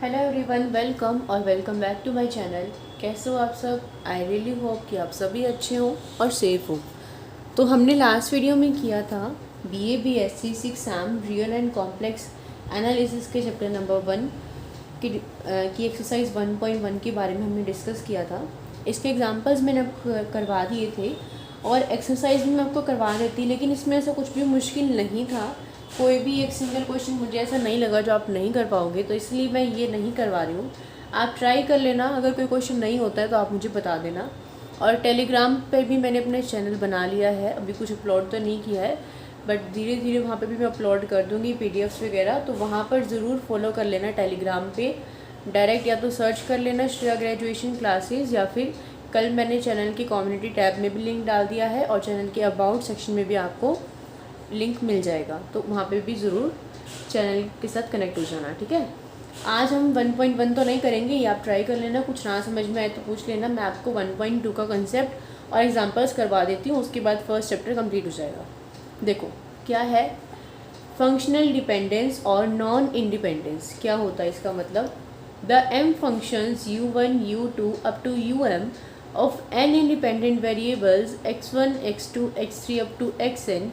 Hello everyone, welcome और welcome back to my channel. कैसे हो आप सब? आई रियली होप कि आप सभी अच्छे हो और सेफ़ हो। तो हमने लास्ट वीडियो में किया था BA BSc 6 real and complex analysis के चैप्टर नंबर 1 की एक्सरसाइज 1.1 के बारे में हमने डिस्कस किया था। इसके एग्जांपल्स मैंने आपको करवा दिए थे और एक्सरसाइज भी मैं आपको करवा देती, लेकिन इसमें ऐसा कुछ भी मुश्किल नहीं था। कोई भी एक सिंगल क्वेश्चन मुझे ऐसा नहीं लगा जो आप नहीं कर पाओगे, तो इसलिए मैं ये नहीं करवा रही हूँ। आप ट्राई कर लेना, अगर कोई क्वेश्चन नहीं होता है तो आप मुझे बता देना। और टेलीग्राम पे भी मैंने अपने चैनल बना लिया है, अभी कुछ अपलोड तो नहीं किया है, बट धीरे धीरे वहाँ पे भी मैं अपलोड कर दूँगी PDFs वगैरह, तो वहाँ पर ज़रूर फॉलो कर लेना। टेलीग्राम पे डायरेक्ट या तो सर्च कर लेना श्रेया ग्रेजुएशन क्लासेस, या फिर कल मैंने चैनल की कम्युनिटी टैब में भी लिंक डाल दिया है और चैनल के अबाउट सेक्शन में भी आपको लिंक मिल जाएगा, तो वहाँ पे भी ज़रूर चैनल के साथ कनेक्ट हो जाना। ठीक है, आज हम 1.1 तो नहीं करेंगे, ये आप ट्राई कर लेना। कुछ ना समझ में आए तो पूछ लेना, मैं आपको 1.2 का कंसेप्ट और एग्जांपल्स करवा देती हूँ, उसके बाद फर्स्ट चैप्टर कंप्लीट हो जाएगा। देखो क्या है फंक्शनल डिपेंडेंस और नॉन इंडिपेंडेंस। क्या होता है इसका मतलब? The m functions u1 u2 up to um of n independent variables x1 x2 x3 up to xn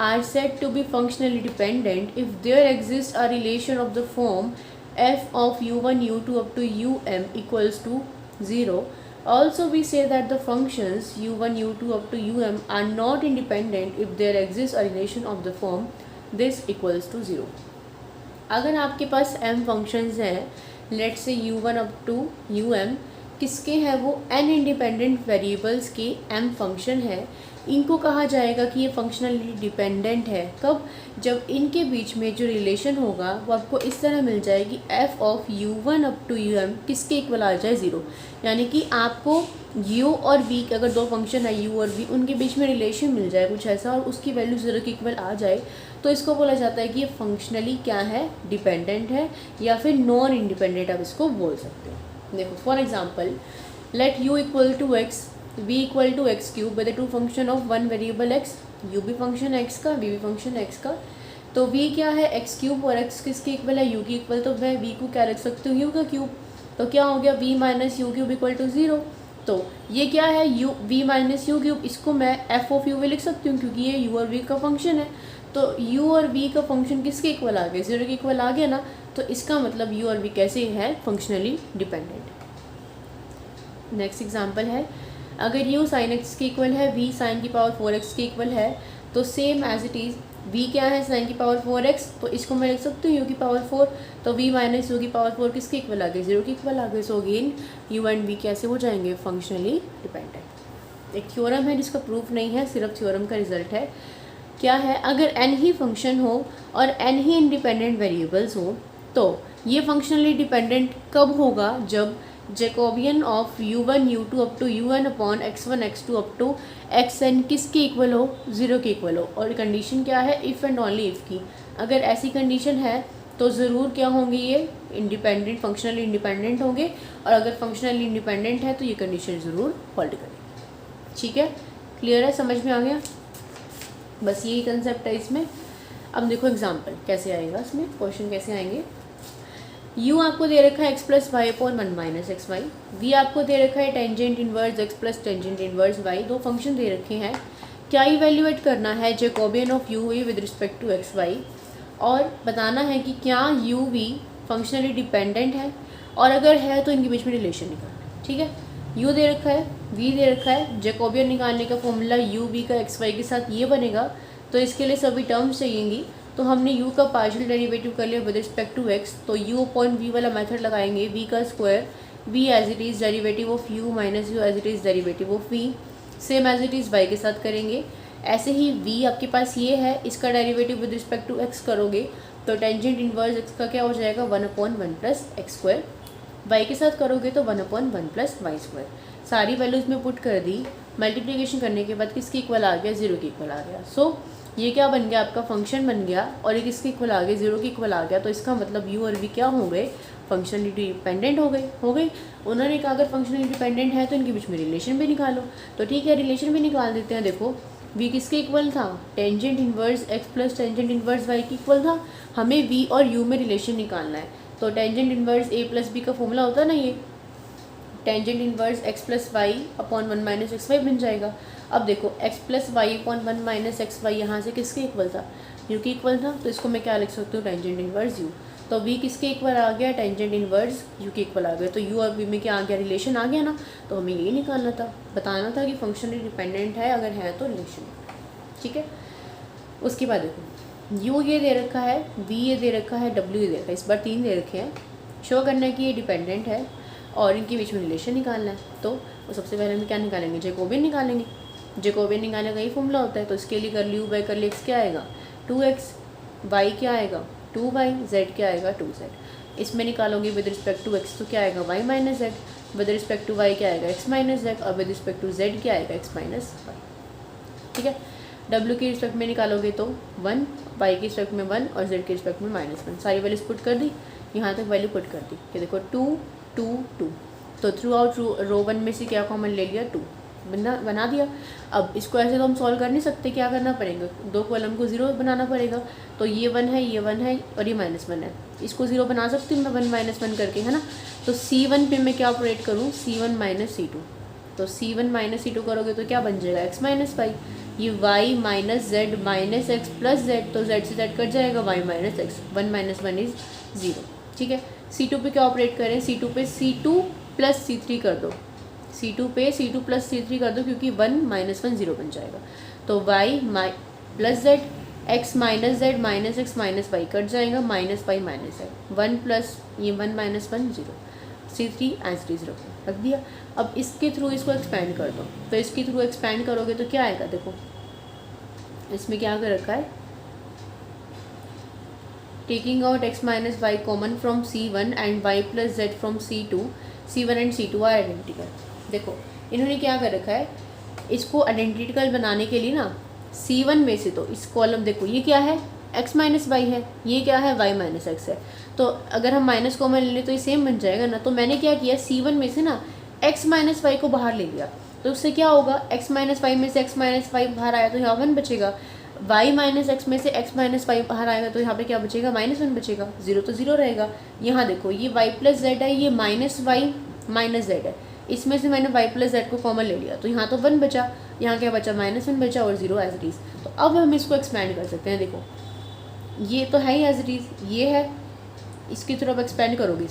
are said to be functionally dependent if there exists a relation of the form f of u1 u2 up to um equals to 0. Also we say that the functions u1 u2 up to um are not independent if there exists a relation of the form this equals to 0. अगर आपके पास m functions हैं, late से u1 up to um, किसके हैं वो? n independent variables के m function है। इनको कहा जाएगा कि ये फंक्शनली डिपेंडेंट है। कब? जब इनके बीच में जो रिलेशन होगा वो आपको इस तरह मिल जाएगी, f of u1 up to um किसके इक्वल आ जाए? 0। यानी कि आपको u और v के, अगर दो फंक्शन है u और v, उनके बीच में रिलेशन मिल जाए कुछ ऐसा और उसकी वैल्यू 0 के इक्वल आ जाए, तो इसको बोला जाता है कि ये फंक्शनली क्या है? डिपेंडेंट है, या फिर नॉन इंडिपेंडेंट आप इसको बोल सकते हो। देखो for example, let u equal to x, v equal to x cube by the two function of one variable x, u भी फंक्शन x का, v भी फंक्शन x का। तो v क्या है? एक्स क्यूब, और x किसके इक्वल है? u की इक्वल। तो मैं v को क्या रख सकती हूँ? u का क्यूब। तो क्या हो गया? v minus u cube equal to 0। तो ये क्या है? v माइनस यू क्यूब, इसको मैं f ऑफ u भी लिख सकती हूँ क्योंकि ये u और v का फंक्शन है। तो u और v का फंक्शन किसके इक्वल आ गया? 0 के इक्वल आ गया ना। तो इसका मतलब u और v कैसे है? Functionally dependent. नेक्स्ट एग्जांपल है, अगर u साइन x के इक्वल है, v साइन की पावर 4x के इक्वल है, तो same as it is v क्या है? साइन की पावर 4x, तो इसको मैं लिख सकती हूँ u की पावर 4। तो v माइनस यू की पावर 4 किसके इक्वल आ गए? 0 के इक्वल आ गए। So again u and v कैसे हो जाएंगे? Functionally dependent. एक थ्योरम है जिसका प्रूफ नहीं है, सिर्फ थ्योरम का रिजल्ट है। क्या है? अगर n ही फंक्शन हो और n ही इंडिपेंडेंट वेरिएबल्स हो, तो ये फंक्शनली डिपेंडेंट कब होगा? जब Jacobian of u1 u2 up to un upon x1 x2 up to xn किसके इक्वल हो? 0 के इक्वल हो। और कंडीशन क्या है? इफ़ एंड ओनली इफ़ की। अगर ऐसी कंडीशन है तो ज़रूर क्या होंगे? ये इंडिपेंडेंट, फंक्शनली इंडिपेंडेंट होंगे, और अगर फंक्शनली इंडिपेंडेंट है तो ये कंडीशन ज़रूर होल्ड करेगी। ठीक है, क्लियर है? समझ में आ गया? बस यही कंसेप्ट है इसमें। अब देखो एग्जाम्पल कैसे आएगा, इसमें क्वेश्चन कैसे आएंगे। u आपको दे रखा है x plus y upon 1 minus x y, v आपको दे रखा है tangent inverse x plus tangent inverse y। दो फंक्शन दे रखे हैं। क्या इवेल्युएट करना है? Jacobian of u v with respect to x y, और बताना है कि क्या u v फंक्शनली डिपेंडेंट है, और अगर है तो इनके बीच में रिलेशन निकालना है। ठीक है, u दे रखा है, v दे रखा है। जैकोबियन निकालने का फॉर्मूला u v का x y के साथ ये बनेगा, तो इसके लिए सभी टर्म्स चाहिएंगी। तो हमने u का पार्शियल डेरिवेटिव कर लिया विद रिस्पेक्ट टू x, तो u अपॉन v वाला मेथड लगाएंगे। v का square, v as it is derivative of u minus u as it is derivative of v, same as it is y के साथ करेंगे। ऐसे ही v आपके पास ये है, इसका derivative with respect to x करोगे तो टेंजेंट इनवर्स x का क्या हो जाएगा? 1 upon 1 plus x square. y के साथ करोगे तो 1 अपॉन 1 प्लस वाई स्क्वायर। सारी वैल्यूज़ में पुट कर दी, मल्टीप्लिकेशन करने के बाद किसके इक्वल आ गया? 0 के इक्वल आ गया। सो ये क्या बन गया? आपका फंक्शन बन गया, और ये किसके इक्वल आ गया? 0 के इक्वल आ गया। तो इसका मतलब u और v क्या हो गए? फंक्शनली डिपेंडेंट हो गए। उन्होंने कहा अगर फंक्शनली डिपेंडेंट है तो इनके बीच में रिलेशन भी निकालो। तो ठीक है, रिलेशन भी निकाल देते हैं। देखो v किसके इक्वल था? Tangent inverse x plus tangent inverse y के इक्वल था। हमें v और u में रिलेशन निकालना है। तो tangent inverse A plus B का फॉर्मूला होता है ना, ये tangent inverse x plus y upon 1 minus x y बन जाएगा। अब देखो x plus y upon 1 minus x y यहाँ से किसके इक्वल था, यू के इक्वल था, तो इसको मैं क्या लिख सकती हूँ, टेंजेंट इन्वर्स यू। तो वी किसके इक्वल आ गया, टेंजेंट इन्वर्स यू के इक्वल आ गया। तो यू और वी में क्या आ गया, रिलेशन आ गया ना। तो हमें ये निकालना था, बताना था कि फंक्शनली डिपेंडेंट है, अगर है तो रिलेशन, ठीक है। उसके बाद देखो यू ये दे रखा है, वी ये दे रखा है, डब्ल्यू ये दे रखा है, इस बार 3 दे रखे हैं। शो करना है कि ये डिपेंडेंट है और इनके बीच में रिलेशन निकालना है। तो सबसे पहले हम क्या निकालेंगे, जैकोबियन निकालेंगे। जैकोबियन निकालने का ही फॉर्मूला होता है। तो इसके लिए कर यू बाई कर एक्स क्या आएगा 2x, वाई क्या आएगा 2y, z क्या आएगा 2z। इसमें निकालोगे विद रिस्पेक्ट टू x तो क्या आएगा y minus z, with respect to y क्या आएगा x माइनस जेड, और विद रिस्पेक्ट टू z क्या आएगा x माइनस वाई, ठीक है। w की रिस्पेक्ट में निकालोगे तो 1, y की रिस्पेक्ट में 1 और z की रिस्पेक्ट में -1। सारी वैल्यूज पुट कर दी, यहाँ तक वैल्यू पुट कर दी। ये देखो 2 2 2, तो थ्रू आउट रो 1 में से क्या कॉमन ले लिया 2, बना दिया। अब इसको ऐसे तो हम सॉल्व कर नहीं सकते, क्या करना पड़ेगा, 2 कॉलम को 0 बनाना पड़ेगा। तो ये 1 है, ये 1 है और ये -1 है, इसको 0 बना सकती हूँ मैं 1 -1 करके, है ना। तो C1 पे मैं क्या ऑपरेट करूँ, C1 माइनस C2। तो C1 माइनस C2 करोगे तो क्या बन जाएगा x माइनस वाई, ये y minus Z minus x plus Z, तो z से z कट जाएगा, y माइनस एक्स, 1 - 1 इज 0, ठीक है। C2 पे क्या ऑपरेट करें, C2 पे C2 प्लस C3 कर दो, C2 पे C2 प्लस C3 कर दो, क्योंकि 1 - 1 0 बन जाएगा। तो y plus Z, x minus Z minus X minus Y cut जाएगा, minus Y minus Z, 1 plus ये 1 - 1 0, C3 एज इट इज रख दिया। अब इसके थ्रू इसको एक्सपेंड कर दो, तो इसके थ्रू एक्सपेंड करोगे तो क्या आएगा, देखो इसमें क्या कर रखा है, taking out x minus y common from C1 and y plus z from C2, C1 and C2 are identical. देखो इन्होंने क्या कर रखा है, इसको आइडेंटिकल बनाने के लिए ना C1 में से, तो इस कॉलम देखो ये क्या है x माइनस वाई है, ये क्या है y माइनस एक्स है। तो अगर हम माइनस कॉमन ले लें तो ये सेम बन जाएगा ना। तो मैंने क्या किया, C1 में से ना x माइनस वाई को बाहर ले लिया, तो उससे क्या होगा, x माइनस वाई में से x माइनस वाई बाहर आया तो यहाँ 1 बचेगा, y माइनस एक्स में से x माइनस वाई बाहर आएगा तो यहाँ पे क्या बचेगा, -1 बचेगा, 0 तो 0 रहेगा। यहाँ देखो ये y प्लस जेड है, ये माइनस वाई माइनस जेड है, इसमें से मैंने y प्लस जेड को कॉमन ले लिया, तो यहाँ तो 1 बचा, यहाँ क्या बचा, -1 बचा और 0 एज इट इज़। तो अब हम इसको एक्सपेंड कर सकते हैं। देखो ये तो है ही एज इट इज़, ये है, इसकी तरफ एक्सपेंड करोगे,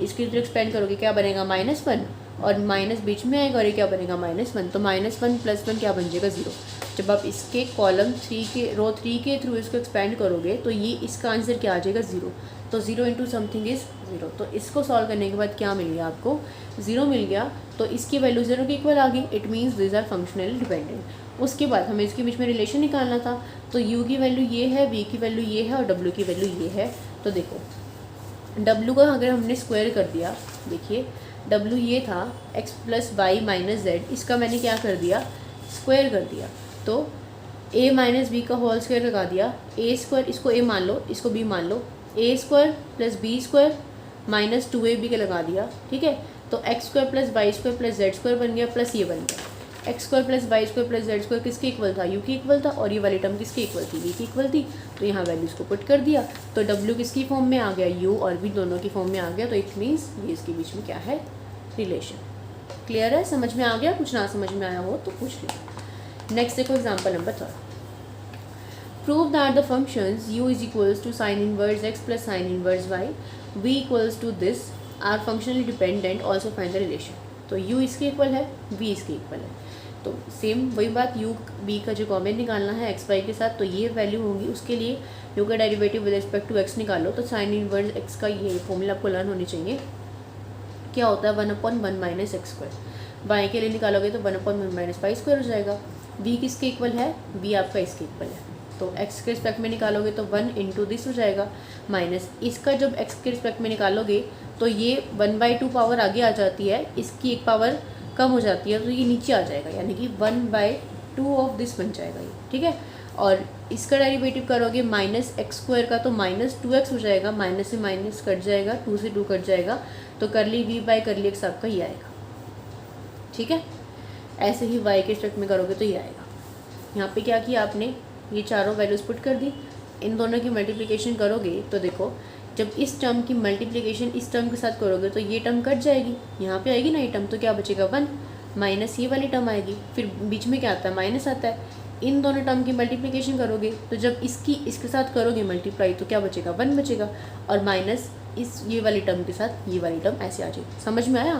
इसकी तरफ एक्सपेंड करोगे क्या बनेगा, -1 और माइनस बीच में आएगा और ये क्या बनेगा, -1। तो -1 + 1 क्या बन जाएगा 0। जब आप इसके कॉलम 3 के रो 3 के थ्रू इसको एक्सपेंड करोगे तो ये इसका आंसर क्या आ जाएगा 0। तो 0 इंटू समथिंग इज़ 0। तो इसको सॉल्व करने के बाद क्या मिल गया आपको, 0 मिल गया। तो इसकी वैल्यू 0 के इक्वल आ गई, it means this are functionally dependent. उसके बाद हमें इसके बीच में रिलेशन निकालना था। तो u की वैल्यू ये है, v की वैल्यू ये है और w की वैल्यू ये है। तो देखो w का अगर हमने स्क्वायर कर दिया, देखिए w ये था x plus y minus z, इसका मैंने क्या कर दिया, स्क्वायर कर दिया। तो a माइनस बी का होल स्क्वायर लगा दिया, a स्क्वायर, इसको a मान लो, इसको b मान लो, a square plus B square minus 2ab का लगा दिया, ठीक है। तो x square plus y square plus z square बन गया, प्लस ये बन गया x square plus y square plus z square किसके इक्वल था, यू के इक्वल था, और ये वाली टर्म किसके इक्वल थी, वी की इक्वल थी। तो यहाँ वैल्यूज़ को पुट कर दिया, तो डब्ल्यू किसकी फॉर्म में आ गया, यू और वी दोनों की फॉर्म में आ गया। तो इट मीन्स ये इसके बीच में क्या है, रिलेशन। क्लियर है, समझ में आ गया, कुछ ना समझ में आया हो तो पूछ लीजिए। नेक्स्ट देखो example number 3, prove that the functions u is equals to sine inverse x plus sine inverse y, v equals to this are functionally dependent, also find the relation. तो u इसके इक्वल है, v इसके equal है। तो same वही बात, u b का जो कॉमन निकालना है x y के साथ, तो ये वैल्यू होगी। उसके लिए u का derivative with respect to x निकालो। तो साइन इनवर्स x का ये फॉर्मूला आपको लर्न होनी चाहिए, क्या होता है 1/1 माइनस एक्स स्क्वायर। y के लिए निकालोगे तो 1/1 माइनस वाई स्क्वायर हो जाएगा। v किसके इक्वल है, v आपका इसके इक्वल है। तो x के रिस्पेक्ट में निकालोगे तो 1 इंटू दिस हो जाएगा, माइनस इसका जब x के रिस्पेक्ट में निकालोगे तो ये 1/2 पावर आगे आ जाती है, इसकी एक पावर कम हो जाती है, तो ये नीचे आ जाएगा, यानी कि 1/2 ऑफ दिस बन जाएगा ये, ठीक है। और इसका डेरिवेटिव करोगे माइनस एक्स स्क्वायर का, तो -2x हो जाएगा, माइनस से माइनस कट जाएगा, 2 से 2 कट जाएगा, तो करली v बाई करली एक्स आपका ये आएगा, ठीक है। ऐसे ही y के रिस्पेक्ट में करोगे तो ये आएगा। यहाँ पे क्या किया आपने, ये चारों वैल्यूज़ पुट कर दी, इन दोनों की मल्टीप्लिकेशन करोगे तो देखो जब इस टर्म की मल्टीप्लिकेशन इस टर्म के साथ करोगे तो ये टर्म कट जाएगी, यहाँ पे आएगी ना ये टर्म, तो क्या बचेगा 1 माइनस ये वाली टर्म आएगी, फिर बीच में क्या आता है माइनस आता है। इन दोनों टर्म की मल्टीप्लिकेशन करोगे तो जब इसके साथ करोगे मल्टीप्लाई तो क्या बचेगा 1 बचेगा, और माइनस इस ये वाली टर्म के साथ ये वाली टर्म ऐसे आ जाएगी। समझ में आया?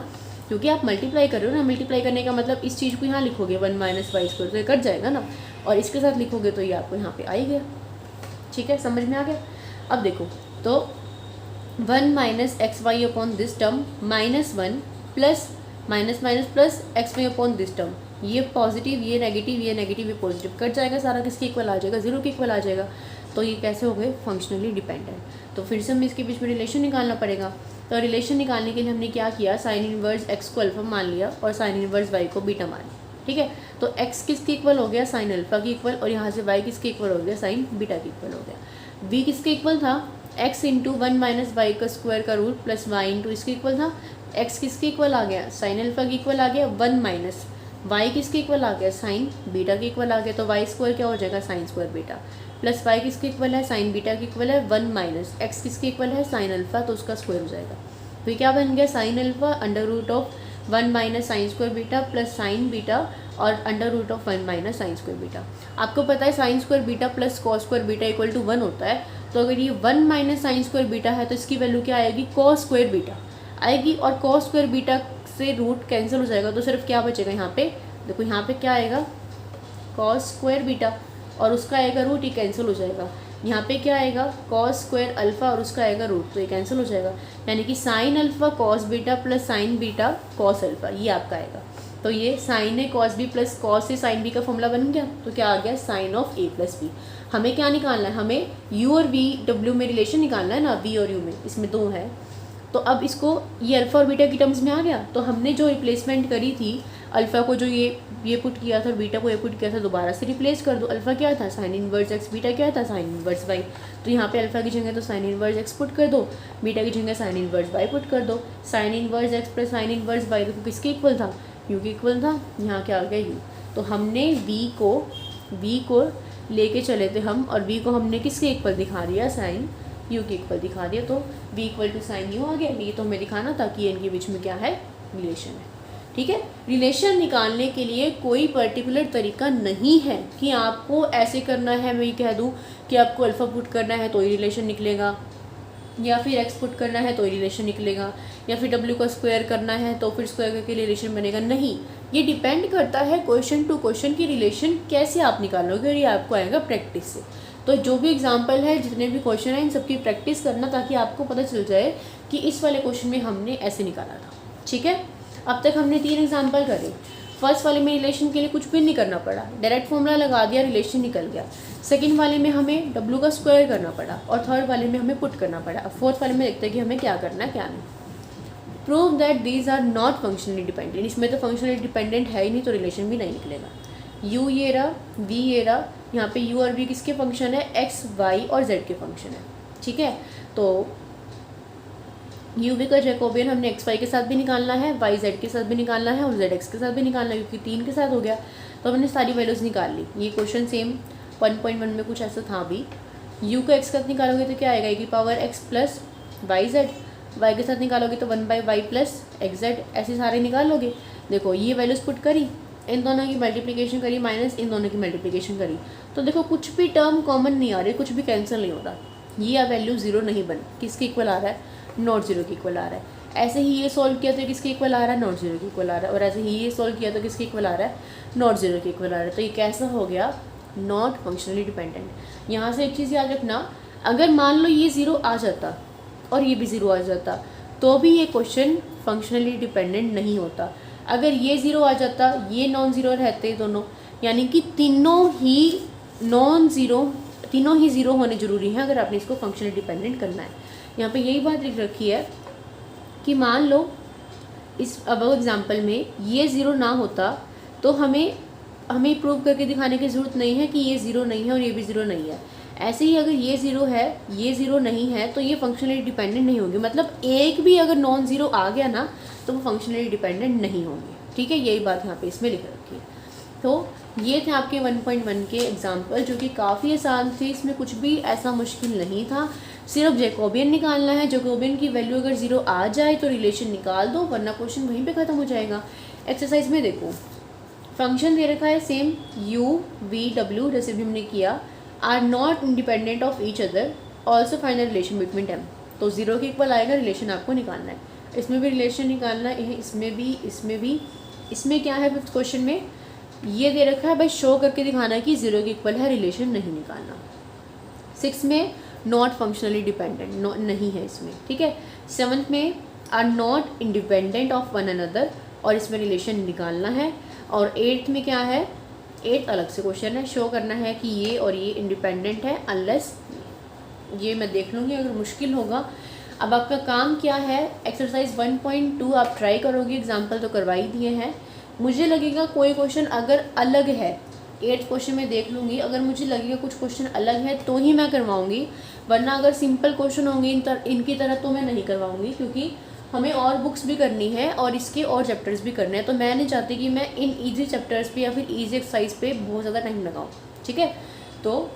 क्योंकि आप मल्टीप्लाई कर रहे हो ना, मल्टीप्लाई करने का मतलब इस चीज़ को यहाँ लिखोगे 1 माइनस वाई स्क्वायर, तो ये कट जाएगा ना, और इसके साथ लिखोगे तो ये आपको यहाँ पे आ ही गया। ठीक है, समझ में आ गया? अब देखो तो 1 minus x y upon this term -1 plus minus minus plus x y upon this term, ये पॉजिटिव ये नेगेटिव ये पॉजिटिव, कट जाएगा सारा, किसके इक्वल आ जाएगा 0 के इक्वल आ जाएगा। तो ये कैसे हो गए फंक्शनली डिपेंडेंट। तो फिर से हमें इसके बीच में रिलेशन निकालना पड़ेगा। तो रिलेशन निकालने के लिए हमने क्या किया, साइन इनवर्स एक्स को अल्फा मान लिया और साइन इनवर्स वाई को बीटा मान लिया। ठीक है, तो एक्स किसके इक्वल हो गया साइन अल्फा की इक्वल, और यहाँ से वाई किसके इक्वल हो गया साइन बीटा की इक्वल हो गया। वी किसके इक्वल था एक्स इंटू 1 माइनस वाई का स्क्वायर का रूट प्लस वाई इंटू इसके इक्वल था। एक्स किसके इक्वल आ गया साइन अल्फा की इक्वल आ गया 1 माइनस वाई किसके इक्वल आ गया साइन बीटा के इक्वल आ गया, तो वाई स्क्वायर क्या हो जाएगा sine square beta, plus y किसके इक्वल है साइन बीटा के इक्वल है 1 माइनस एक्स किसके इक्वल है साइन अल्फा, तो उसका स्क्वायर हो जाएगा। तो ये क्या बन गया sine alpha under root of 1 minus sine square beta plus sine beta और under root of 1 minus sine square beta. आपको पता है sine square beta plus cos square beta equal to 1 होता है, तो अगर ये 1 माइनस साइन स्क्वायर बीटा है तो इसकी वैल्यू क्या आएगी कॉस स्क्वायर बीटा आएगी, और कॉस स्क्वायर बीटा से रूट कैंसिल हो जाएगा, तो सिर्फ क्या बचेगा यहाँ पे, देखो यहाँ पे क्या आएगा कॉस स्क्वायर बीटा और उसका आएगा रूट, ये कैंसिल हो जाएगा। यहाँ पे क्या आएगा कॉस स्क्वायर अल्फा और उसका आएगा रूट, तो ये कैंसिल हो जाएगा, यानी कि sine alpha cos beta plus sine beta cos alpha, ये आपका आएगा। तो ये sine A cos B plus cos से साइन बी का फॉर्मूला बन गया, तो क्या आ गया sine of A plus B. हमें क्या निकालना है, हमें यू और वी डब्ल्यू में रिलेशन निकालना है ना, वी और यू में, इसमें 2 है। तो अब इसको ये अल्फ़ा और बीटा की टर्म्स में आ गया, तो हमने जो रिप्लेसमेंट करी थी अल्फ़ा को जो ये पुट किया था और बीटा को ये पुट किया था, दोबारा से रिप्लेस कर दो। अल्फ़ा क्या था साइन इनवर्स एक्स, बीटा क्या था साइन इनवर्स वाई, तो यहाँ पे अल्फ़ा की जगह तो साइन इनवर्स एक्स पुट कर दो, बीटा की जगह साइन इनवर्स वाई पुट कर दो। Sine inverse x plus sine inverse y देखो किसके इक्वल था यू के इक्वल था, यहाँ क्या आ गया यू। तो हमने वी को लेके चले थे हम, और वी को हमने किसके इक्वल दिखा दिया साइन यू के इक्वल दिखा दिया, तो v equal to sine U आ गया। ये तो हमें दिखाना था कि इनके बीच में क्या है रिलेशन है। ठीक है, रिलेशन निकालने के लिए कोई पर्टिकुलर तरीका नहीं है कि आपको ऐसे करना है, मैं ये कह दूँ कि आपको अल्फ़ा पुट करना है तो ही रिलेशन निकलेगा, या फिर एक्स पुट करना है तो ही रिलेशन निकलेगा, या फिर डब्ल्यू का स्क्वायर करना है तो फिर स्क्वायर करके रिलेशन बनेगा। नहीं, ये डिपेंड करता है क्वेश्चन टू क्वेश्चन की रिलेशन कैसे आप निकालोगे, और ये आपको आएगा प्रैक्टिस से। तो जो भी एग्जाम्पल है, जितने भी क्वेश्चन हैं, इन सबकी प्रैक्टिस करना ताकि आपको पता चल जाए कि इस वाले क्वेश्चन में हमने ऐसे निकाला था। ठीक है, अब तक हमने 3 एग्जाम्पल करे। फर्स्ट वाले में रिलेशन के लिए कुछ भी नहीं करना पड़ा, डायरेक्ट फॉर्मूला लगा दिया, रिलेशन निकल गया। सेकंड वाले में हमें डब्ल्यू का स्क्वायर करना पड़ा, और थर्ड वाले में हमें पुट करना पड़ा। अब फोर्थ वाले में देखते हैं कि हमें क्या करना है क्या नहीं। Prove that these are not functionally dependent, इसमें तो फंक्शनली डिपेंडेंट है ही नहीं, तो रिलेशन भी नहीं निकलेगा। यू ये रहा, वी ये रहा, यहाँ पे यू और वी किसके फंक्शन है एक्स वाई और जेड के फंक्शन है। ठीक है, तो यू वी का जैकोबियन हमने एक्स वाई के साथ भी निकालना है, वाई जेड के साथ भी निकालना है और जेड एक्स के साथ भी निकालना है, क्योंकि 3 के साथ हो गया। तो हमने सारी वैल्यूज़ निकाल ली। ये क्वेश्चन सेम 1.1 में कुछ ऐसा था भी। यू का एक्स के साथ निकालोगे तो क्या आएगा, e की power x plus y z, y के साथ निकालोगे तो 1/y प्लस एक्स जेड, ऐसे सारे निकालोगे। देखो ये वैल्यूज़ पुट करी, इन दोनों की मल्टीप्लिकेशन करी, माइनस इन दोनों की मल्टीप्लिकेशन करी, तो देखो कुछ भी टर्म कॉमन नहीं आ रही, कुछ भी कैंसिल नहीं होता। ये वैल्यू 0 नहीं बन, किसके इक्वल आ रहा है नॉट 0 के इक्वल आ रहा है। ऐसे ही ये सॉल्व किया तो किसके इक्वल आ रहा है नॉट 0 के इक्वल आ रहा है, और ऐसे ही ये सॉल्व किया तो किसके इक्वल आ रहा है नॉट 0 के इक्वल आ रहा है। तो ये कैसा हो गया नॉट फंक्शनली डिपेंडेंट। यहाँ से एक चीज़ याद रखना, अगर मान लो ये 0 आ जाता और ये भी 0 आ जाता तो भी ये क्वेश्चन फंक्शनली डिपेंडेंट नहीं होता। अगर ये 0 आ जाता, ये नॉन ज़ीरो रहते दोनों, यानी कि तीनों ही 0 होने ज़रूरी है अगर आपने इसको फंक्शनली डिपेंडेंट करना है। यहाँ पे यही बात लिख रखी है कि मान लो इस अब एग्जांपल में ये 0 ना होता तो हमें प्रूव करके दिखाने की ज़रूरत नहीं है कि ये 0 नहीं है और ये भी 0 नहीं है। ऐसे ही अगर ये 0 है, ये 0 नहीं है, तो ये फंक्शनली डिपेंडेंट नहीं होगी। मतलब एक भी अगर नॉन ज़ीरो आ गया ना तो वो फंक्शनली डिपेंडेंट नहीं होंगे। ठीक है, यही बात यहाँ पे इसमें लिख रखी है। तो ये थे आपके 1.1 के एग्जाम्पल, जो कि काफ़ी आसान थे, इसमें कुछ भी ऐसा मुश्किल नहीं था। सिर्फ जैकोबियन निकालना है। जैकोबियन की वैल्यू अगर 0 आ जाए तो रिलेशन निकाल दो, वरना क्वेश्चन वहीं पे ख़त्म हो जाएगा। एक्सरसाइज में देखो फंक्शन दे रखा है सेम u v w, जैसे भी हमने किया, are not independent of each other, also find the relation between them. तो 0 के इक्वल आएगा, रिलेशन आपको निकालना है। इसमें भी रिलेशन निकालना है, इसमें भी, इसमें भी। इसमें क्या है फिफ्थ क्वेश्चन में ये दे रखा है, बस शो करके दिखाना कि 0 के इक्वल है, रिलेशन नहीं निकालना। 6 में नॉट फंक्शनली डिपेंडेंट नहीं है इसमें, ठीक है। 7th में are not independent of one another, और इसमें रिलेशन निकालना है। और 8th में क्या है, 8th अलग से क्वेश्चन है, शो करना है कि ये और ये इंडिपेंडेंट है अनलेस, ये मैं देख लूँगी अगर मुश्किल होगा। अब आपका काम क्या है, एक्सरसाइज 1.2 आप ट्राई करोगे, एग्जाम्पल तो करवा ही दिए हैं। मुझे लगेगा कोई क्वेश्चन अगर अलग है, 8th क्वेश्चन में देख लूँगी, अगर मुझे लगेगा कुछ क्वेश्चन अलग है तो ही मैं करवाऊँगी, वरना अगर सिंपल क्वेश्चन होंगे इनकी तरह तो मैं नहीं करवाऊँगी, क्योंकि हमें और बुक्स भी करनी है और इसके और चैप्टर्स भी करने हैं। तो मैं नहीं चाहती कि मैं इन ईजी चैप्टर्स पे या फिर ईजी एक्सरसाइज पे बहुत ज़्यादा टाइम लगाऊँ, ठीक है। तो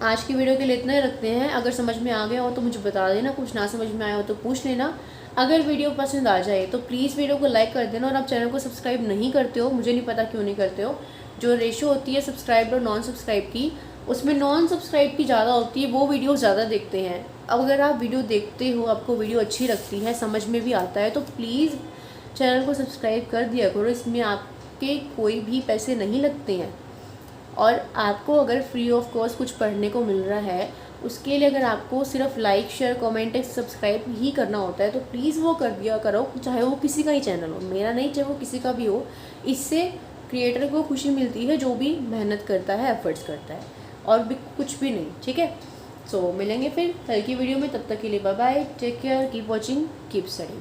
आज की वीडियो के लिए इतना ही रखते हैं। अगर समझ में आ गया हो तो मुझे बता देना, कुछ ना समझ में आया हो तो पूछ लेना। अगर वीडियो पसंद आ जाए तो प्लीज़ वीडियो को लाइक कर देना, और आप चैनल को सब्सक्राइब नहीं करते हो, मुझे नहीं पता क्यों नहीं करते हो। जो रेशो होती है सब्सक्राइब और नॉन सब्सक्राइब की, उसमें नॉन सब्सक्राइब की ज़्यादा होती है, वो वीडियो ज़्यादा देखते हैं। अब अगर आप वीडियो देखते हो, आपको वीडियो अच्छी लगती है, समझ में भी आता है, तो प्लीज़ चैनल को सब्सक्राइब कर दिया करो। इसमें आपके कोई भी पैसे नहीं लगते हैं, और आपको अगर फ्री ऑफ कॉस्ट कुछ पढ़ने को मिल रहा है, उसके लिए अगर आपको सिर्फ लाइक शेयर कमेंट सब्सक्राइब ही करना होता है तो प्लीज़ वो कर दिया करो, चाहे वो किसी का ही चैनल हो, मेरा नहीं, चाहे वो किसी का भी हो। इससे क्रिएटर को खुशी मिलती है जो भी मेहनत करता है, एफर्ट्स करता है, और भी कुछ भी नहीं, ठीक है। सो मिलेंगे फिर कल की वीडियो में, तब तक के लिए bye bye, take care, keep watching, keep studying.